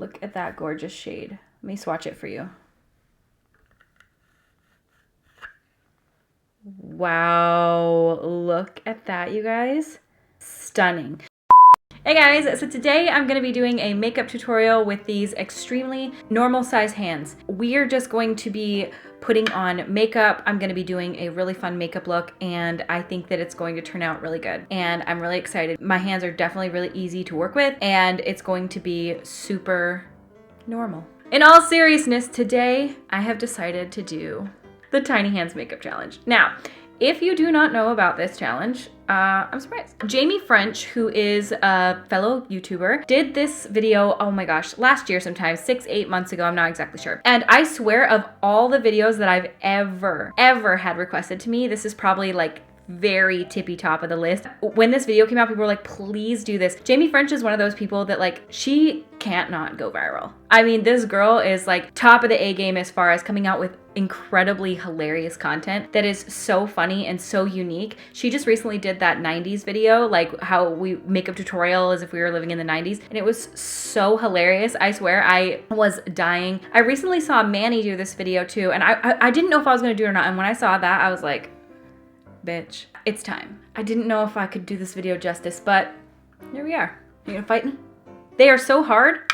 Look at that gorgeous shade. Let me swatch it for you. Wow, look at that, you guys. Stunning. Hey guys, so today I'm going to be doing a makeup tutorial with these extremely normal size hands. We are just going to be putting on makeup. I'm going to be doing a really fun makeup look, and I think that it's going to turn out really good. And I'm really excited. My hands are definitely really easy to work with, and it's going to be super normal. In all seriousness, today I have decided to do the Tiny Hands Makeup Challenge. Now, if you do not know about this challenge, I'm surprised. Jaime, who is a fellow YouTuber, did this video, oh my gosh, last year sometime, 6-8 months ago, I'm not exactly sure. And I swear of all the videos that I've ever had requested to me, this is probably like very tippy top of the list. When this video came out, people were like, please do this. Jaime is one of those people that like, she can't not go viral. I mean, this girl is like top of the A game as far as coming out with incredibly hilarious content that is so funny and so unique. She just recently did that 90s video, like how we makeup tutorial as if we were living in the 90s, and it was so hilarious. I swear I was dying. I recently saw Manny do this video too, and I didn't know if I was gonna do it or not, and when I saw that I was like, bitch, it's time. I didn't know if I could do this video justice, but here we are. You gonna fight me? They are so hard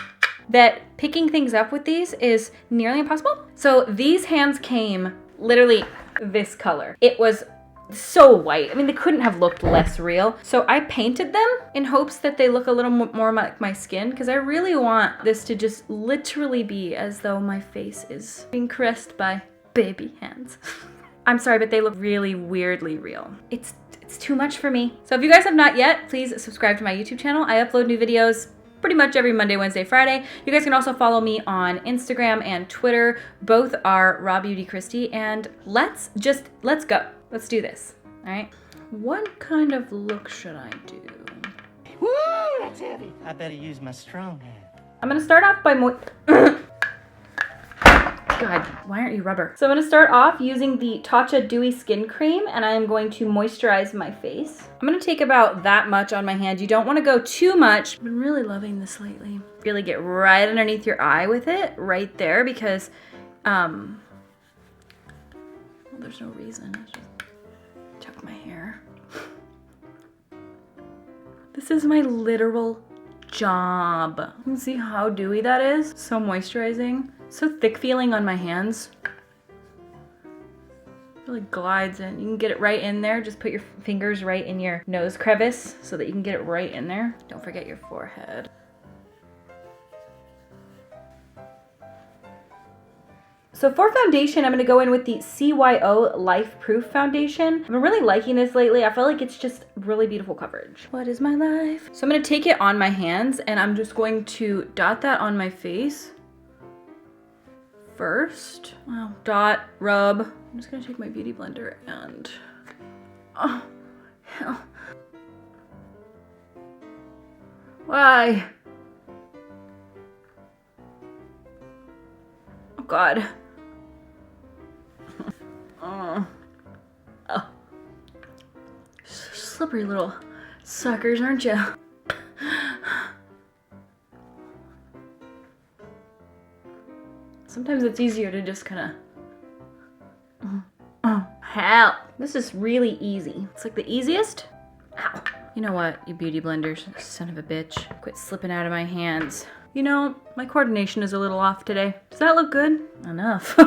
that picking things up with these is nearly impossible. So these hands came literally this color. It was so white. I mean, they couldn't have looked less real. So I painted them in hopes that they look a little more like my skin, because I really want this to just literally be as though my face is being caressed by baby hands. I'm sorry, but they look really weirdly real. It's too much for me. So if you guys have not yet, please subscribe to my YouTube channel. I upload new videos pretty much every Monday, Wednesday, Friday. You guys can also follow me on Instagram and Twitter. Both are RawBeautyKristi, and let's go. Let's do this, all right? What kind of look should I do? Woo, that's heavy. I better use my strong hand. I'm gonna start off by God, why aren't you rubber? So I'm gonna start off using the Tatcha Dewy Skin Cream, and I am going to moisturize my face. I'm gonna take about that much on my hand. You don't wanna go too much. I've been really loving this lately. Really get right underneath your eye with it, right there, because, well, there's no reason. I just tuck my hair. This is my literal job. You can see how dewy that is? So moisturizing. So thick feeling on my hands. Really glides in. You can get it right in there. Just put your fingers right in your nose crevice so that you can get it right in there. Don't forget your forehead. So for foundation, I'm gonna go in with the CYO Life Proof Foundation. I've been really liking this lately. I feel like it's just really beautiful coverage. What is my life? So I'm gonna take it on my hands, and I'm just going to dot that on my face first. Wow, dot, rub. I'm just gonna take my beauty blender and, oh, hell. Why? Oh God. Oh. Slippery little suckers, aren't you? Sometimes it's easier to just kind of, oh, hell. This is really easy. It's like the easiest. Ow. You know what, you beauty blenders, son of a bitch. Quit slipping out of my hands. You know, my coordination is a little off today. Does that look good? Enough.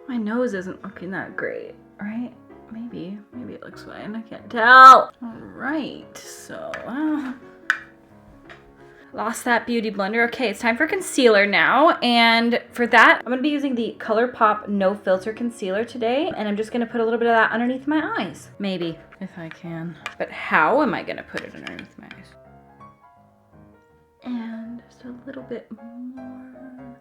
My nose isn't looking that great, right? Maybe it looks fine, I can't tell. All right, so, lost that beauty blender. Okay, it's time for concealer now, and for that, I'm gonna be using the ColourPop No Filter Concealer today, and I'm just gonna put a little bit of that underneath my eyes. Maybe, if I can. But how am I gonna put it underneath my eyes? And just a little bit more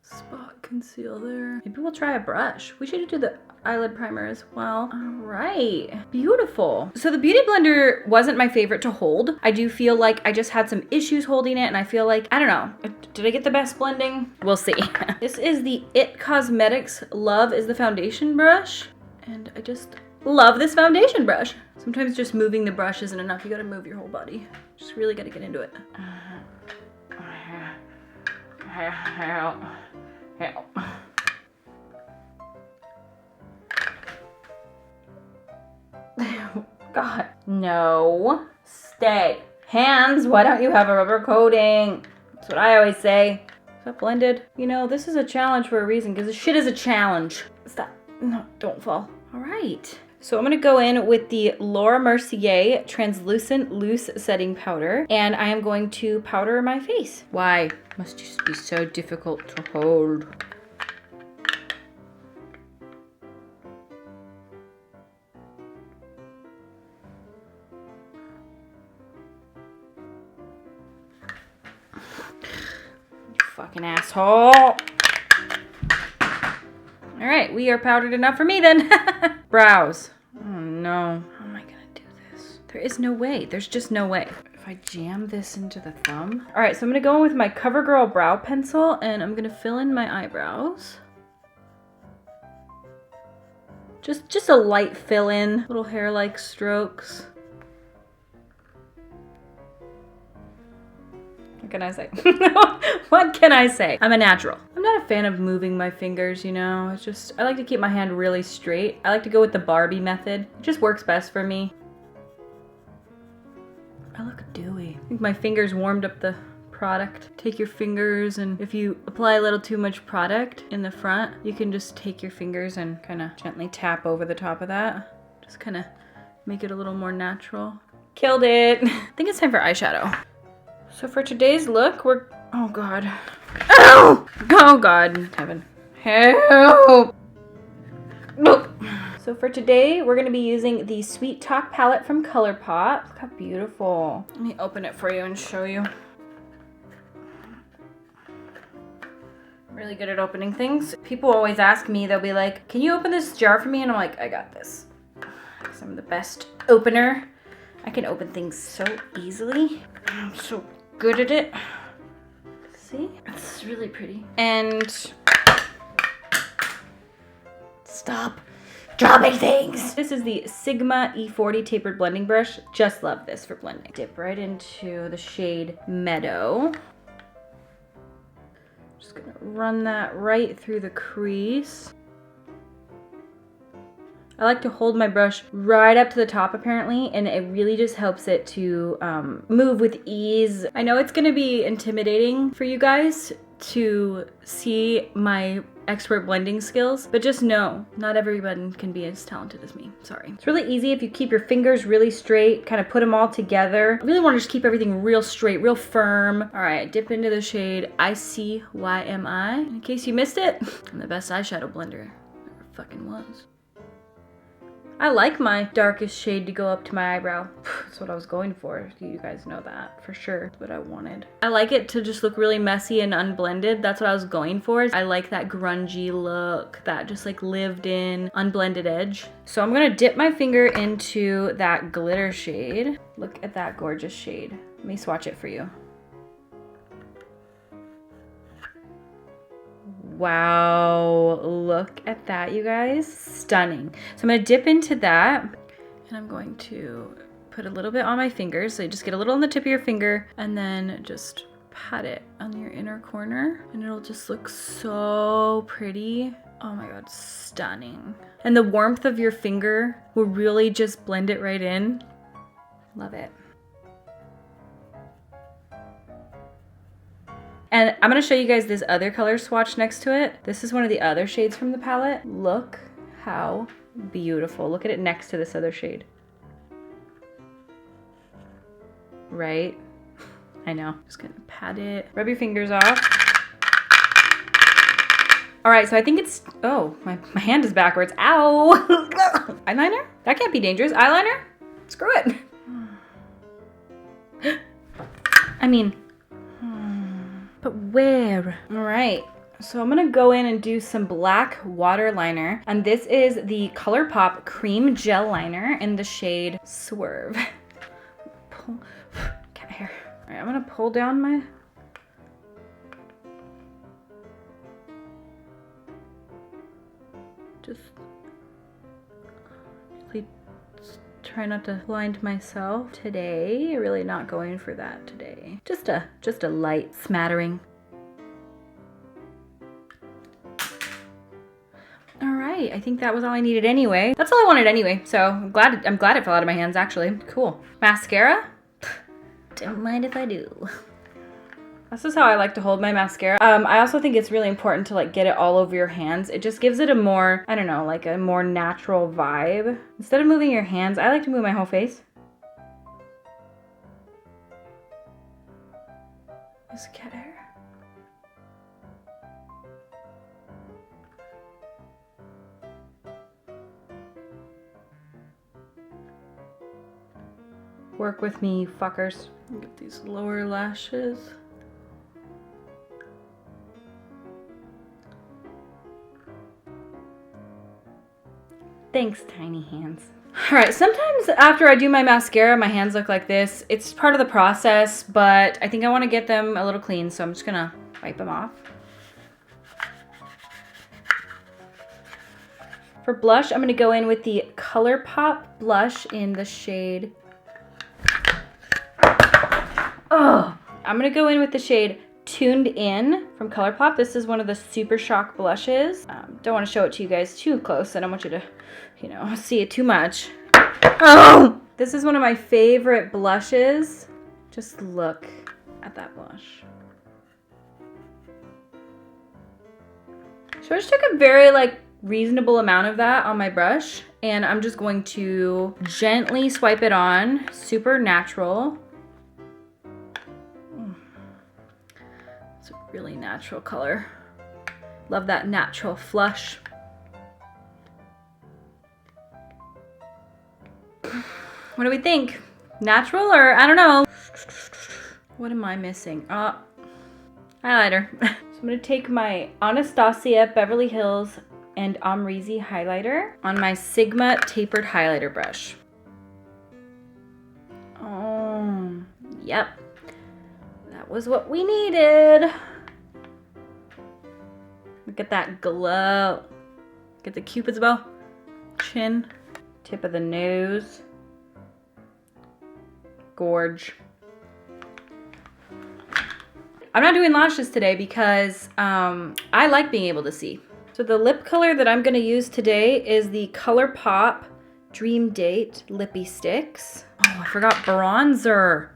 spot conceal there. Maybe we'll try a brush. We should do the eyelid primer as well. All right, beautiful. So the beauty blender wasn't my favorite to hold. I do feel like I just had some issues holding it, and I feel like, I don't know, did I get the best blending? We'll see. This is the IT Cosmetics Love is the foundation brush, and I just love this foundation brush. Sometimes just moving the brush isn't enough. You gotta move your whole body. Just really gotta get into it. Help. God, no. Stay. Hands, why don't you have a rubber coating? That's what I always say. Is that blended? You know, this is a challenge for a reason, because this shit is a challenge. Stop. No, don't fall. All right. So I'm gonna go in with the Laura Mercier Translucent Loose Setting Powder, and I am going to powder my face. Why? Must just be so difficult to hold. Fucking asshole. All right, we are powdered enough for me then. Brows. Oh no. How am I gonna do this? There is no way. There's just no way. If I jam this into the thumb. All right, so I'm gonna go in with my CoverGirl brow pencil and I'm gonna fill in my eyebrows. Just a light fill in, little hair-like strokes. What can I say? What can I say? I'm a natural. I'm not a fan of moving my fingers, you know. It's just, I like to keep my hand really straight. I like to go with the Barbie method. It just works best for me. I look dewy. I think my fingers warmed up the product. Take your fingers, and if you apply a little too much product in the front, you can just take your fingers and kind of gently tap over the top of that. Just kind of make it a little more natural. Killed it. I think it's time for eyeshadow. So for today's look, we're, oh God. Oh! Oh God, heaven. Help! Nope. So for today, we're gonna be using the Sweet Talk palette from ColourPop. Look how beautiful. Let me open it for you and show you. Really good at opening things. People always ask me, they'll be like, can you open this jar for me? And I'm like, I got this. Because I'm the best opener. I can open things so easily. I'm so good at it. See? It's really pretty. And stop dropping things. This is the Sigma E40 tapered blending brush. Just love this for blending. Dip right into the shade Meadow. Just gonna run that right through the crease. I like to hold my brush right up to the top apparently, and it really just helps it to move with ease. I know it's gonna be intimidating for you guys to see my expert blending skills, but just know, not everyone can be as talented as me, sorry. It's really easy if you keep your fingers really straight, kind of put them all together. I really wanna just keep everything real straight, real firm. All right, dip into the shade ICYMI. In case you missed it, I'm the best eyeshadow blender there ever fucking was. I like my darkest shade to go up to my eyebrow. That's what I was going for. You guys know that for sure. That's what I wanted. I like it to just look really messy and unblended. That's what I was going for. I like that grungy look, that just like lived in, unblended edge. So I'm gonna dip my finger into that glitter shade. Look at that gorgeous shade. Let me swatch it for you. Wow, look at that, you guys. Stunning. So I'm gonna dip into that, and I'm going to put a little bit on my fingers. So you just get a little on the tip of your finger, and then just pat it on your inner corner, and it'll just look so pretty. Oh my God, stunning. And the warmth of your finger will really just blend it right in. Love it. And I'm gonna show you guys this other color swatch next to it. This is one of the other shades from the palette. Look how beautiful. Look at it next to this other shade. Right? I know. Just gonna pat it. Rub your fingers off. All right, so I think it's, oh, my hand is backwards. Ow! Eyeliner? That can't be dangerous. Eyeliner? Screw it. I mean, but where? All right, so I'm gonna go in and do some black water liner. And this is the ColourPop Cream Gel Liner in the shade Swerve. Cat hair. All right, I'm gonna pull down my, Try not to blind myself today. Really not going for that today. Just a light smattering. All right, I think that was all I needed anyway. That's all I wanted anyway, so I'm glad it fell out of my hands actually. Cool. Mascara? Don't mind if I do. This is how I like to hold my mascara. I also think it's really important to like get it all over your hands. It just gives it a more, I don't know, like a more natural vibe. Instead of moving your hands, I like to move my whole face. Just get her. Work with me, fuckers. Get these lower lashes. Thanks, tiny hands. All right, sometimes after I do my mascara, my hands look like this. It's part of the process, but I think I want to get them a little clean, so I'm just gonna wipe them off. For blush, I'm gonna go in with the ColourPop blush in the shade. Oh, I'm gonna go in with the shade Tuned In from ColourPop. This is one of the Super Shock blushes. Don't want to show it to you guys too close. I don't want you to, you know, see it too much. Oh! This is one of my favorite blushes. Just look at that blush. So I just took a very like reasonable amount of that on my brush, and I'm just going to gently swipe it on. Super natural. It's a really natural color. Love that natural flush. What do we think? Natural or I don't know. What am I missing? Highlighter. So I'm gonna take my Anastasia Beverly Hills and Amrezy highlighter on my Sigma tapered highlighter brush. Oh, yep. That was what we needed. Look at that glow. Get the Cupid's bow. Chin. Tip of the nose. Gorge. I'm not doing lashes today because I like being able to see. So the lip color that I'm gonna use today is the ColourPop Dream Date Lippy Sticks. Oh, I forgot bronzer.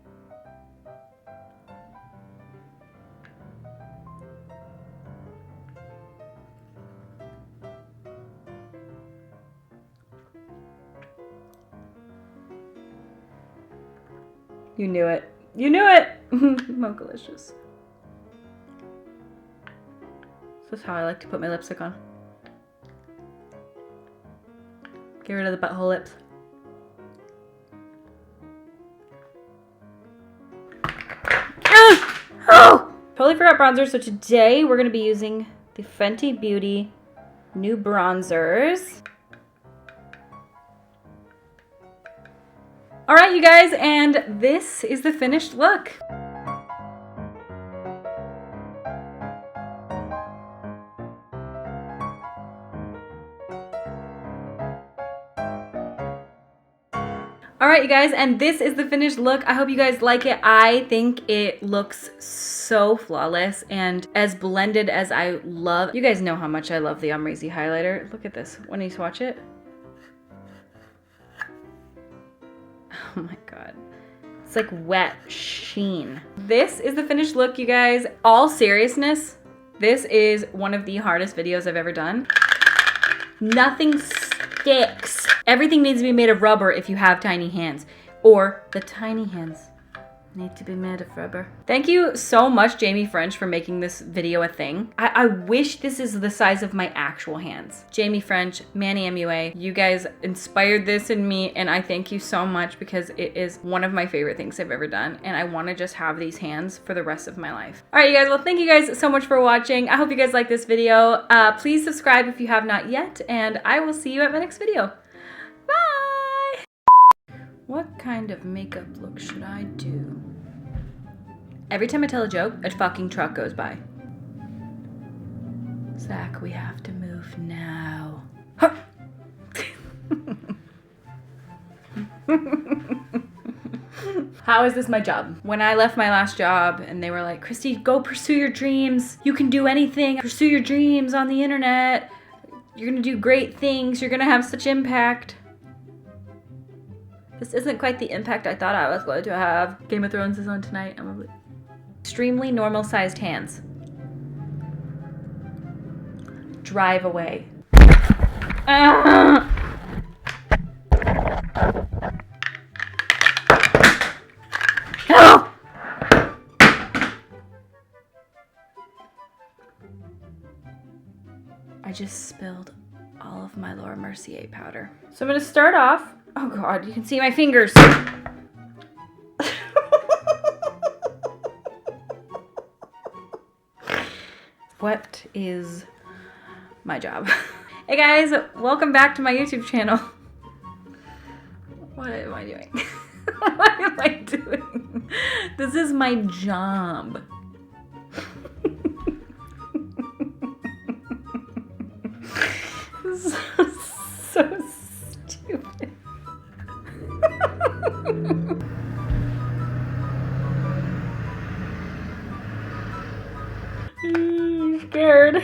You knew it. You knew it! Mocalicious. This is how I like to put my lipstick on. Get rid of the butthole lips. Oh! Totally forgot bronzer, so today we're going to be using the Fenty Beauty new bronzers. All right, you guys, and this is the finished look. All right, you guys, and this is the finished look. I hope you guys like it. I think it looks so flawless and as blended as I love. You guys know how much I love the Amrezy highlighter. Look at this. When you swatch it. Oh my God. It's like wet sheen. This is the finished look, you guys. All seriousness, this is one of the hardest videos I've ever done. Nothing sticks. Everything needs to be made of rubber if you have tiny hands, or the tiny hands need to be made of rubber. Thank you so much, Jaime French, for making this video a thing. I wish this is the size of my actual hands. Jaime French, Manny MUA, you guys inspired this in me, and I thank you so much because it is one of my favorite things I've ever done, and I want to just have these hands for the rest of my life. All right, you guys, well, thank you guys so much for watching. I hope you guys like this video. Please subscribe if you have not yet, and I will see you at my next video. Bye! What kind of makeup look should I do? Every time I tell a joke, a fucking truck goes by. Zach, we have to move now. How is this my job? When I left my last job and they were like, Kristi, go pursue your dreams. You can do anything. Pursue your dreams on the internet. You're gonna do great things. You're gonna have such impact. This isn't quite the impact I thought I was going to have. Game of Thrones is on tonight. Extremely normal sized hands. Drive away. Oh! I just spilled all of my Laura Mercier powder. So I'm gonna start off. Oh God, you can see my fingers. What is my job? Hey guys, welcome back to my YouTube channel. What am I doing? What am I doing? This is my job. This is so stupid. I'm scared.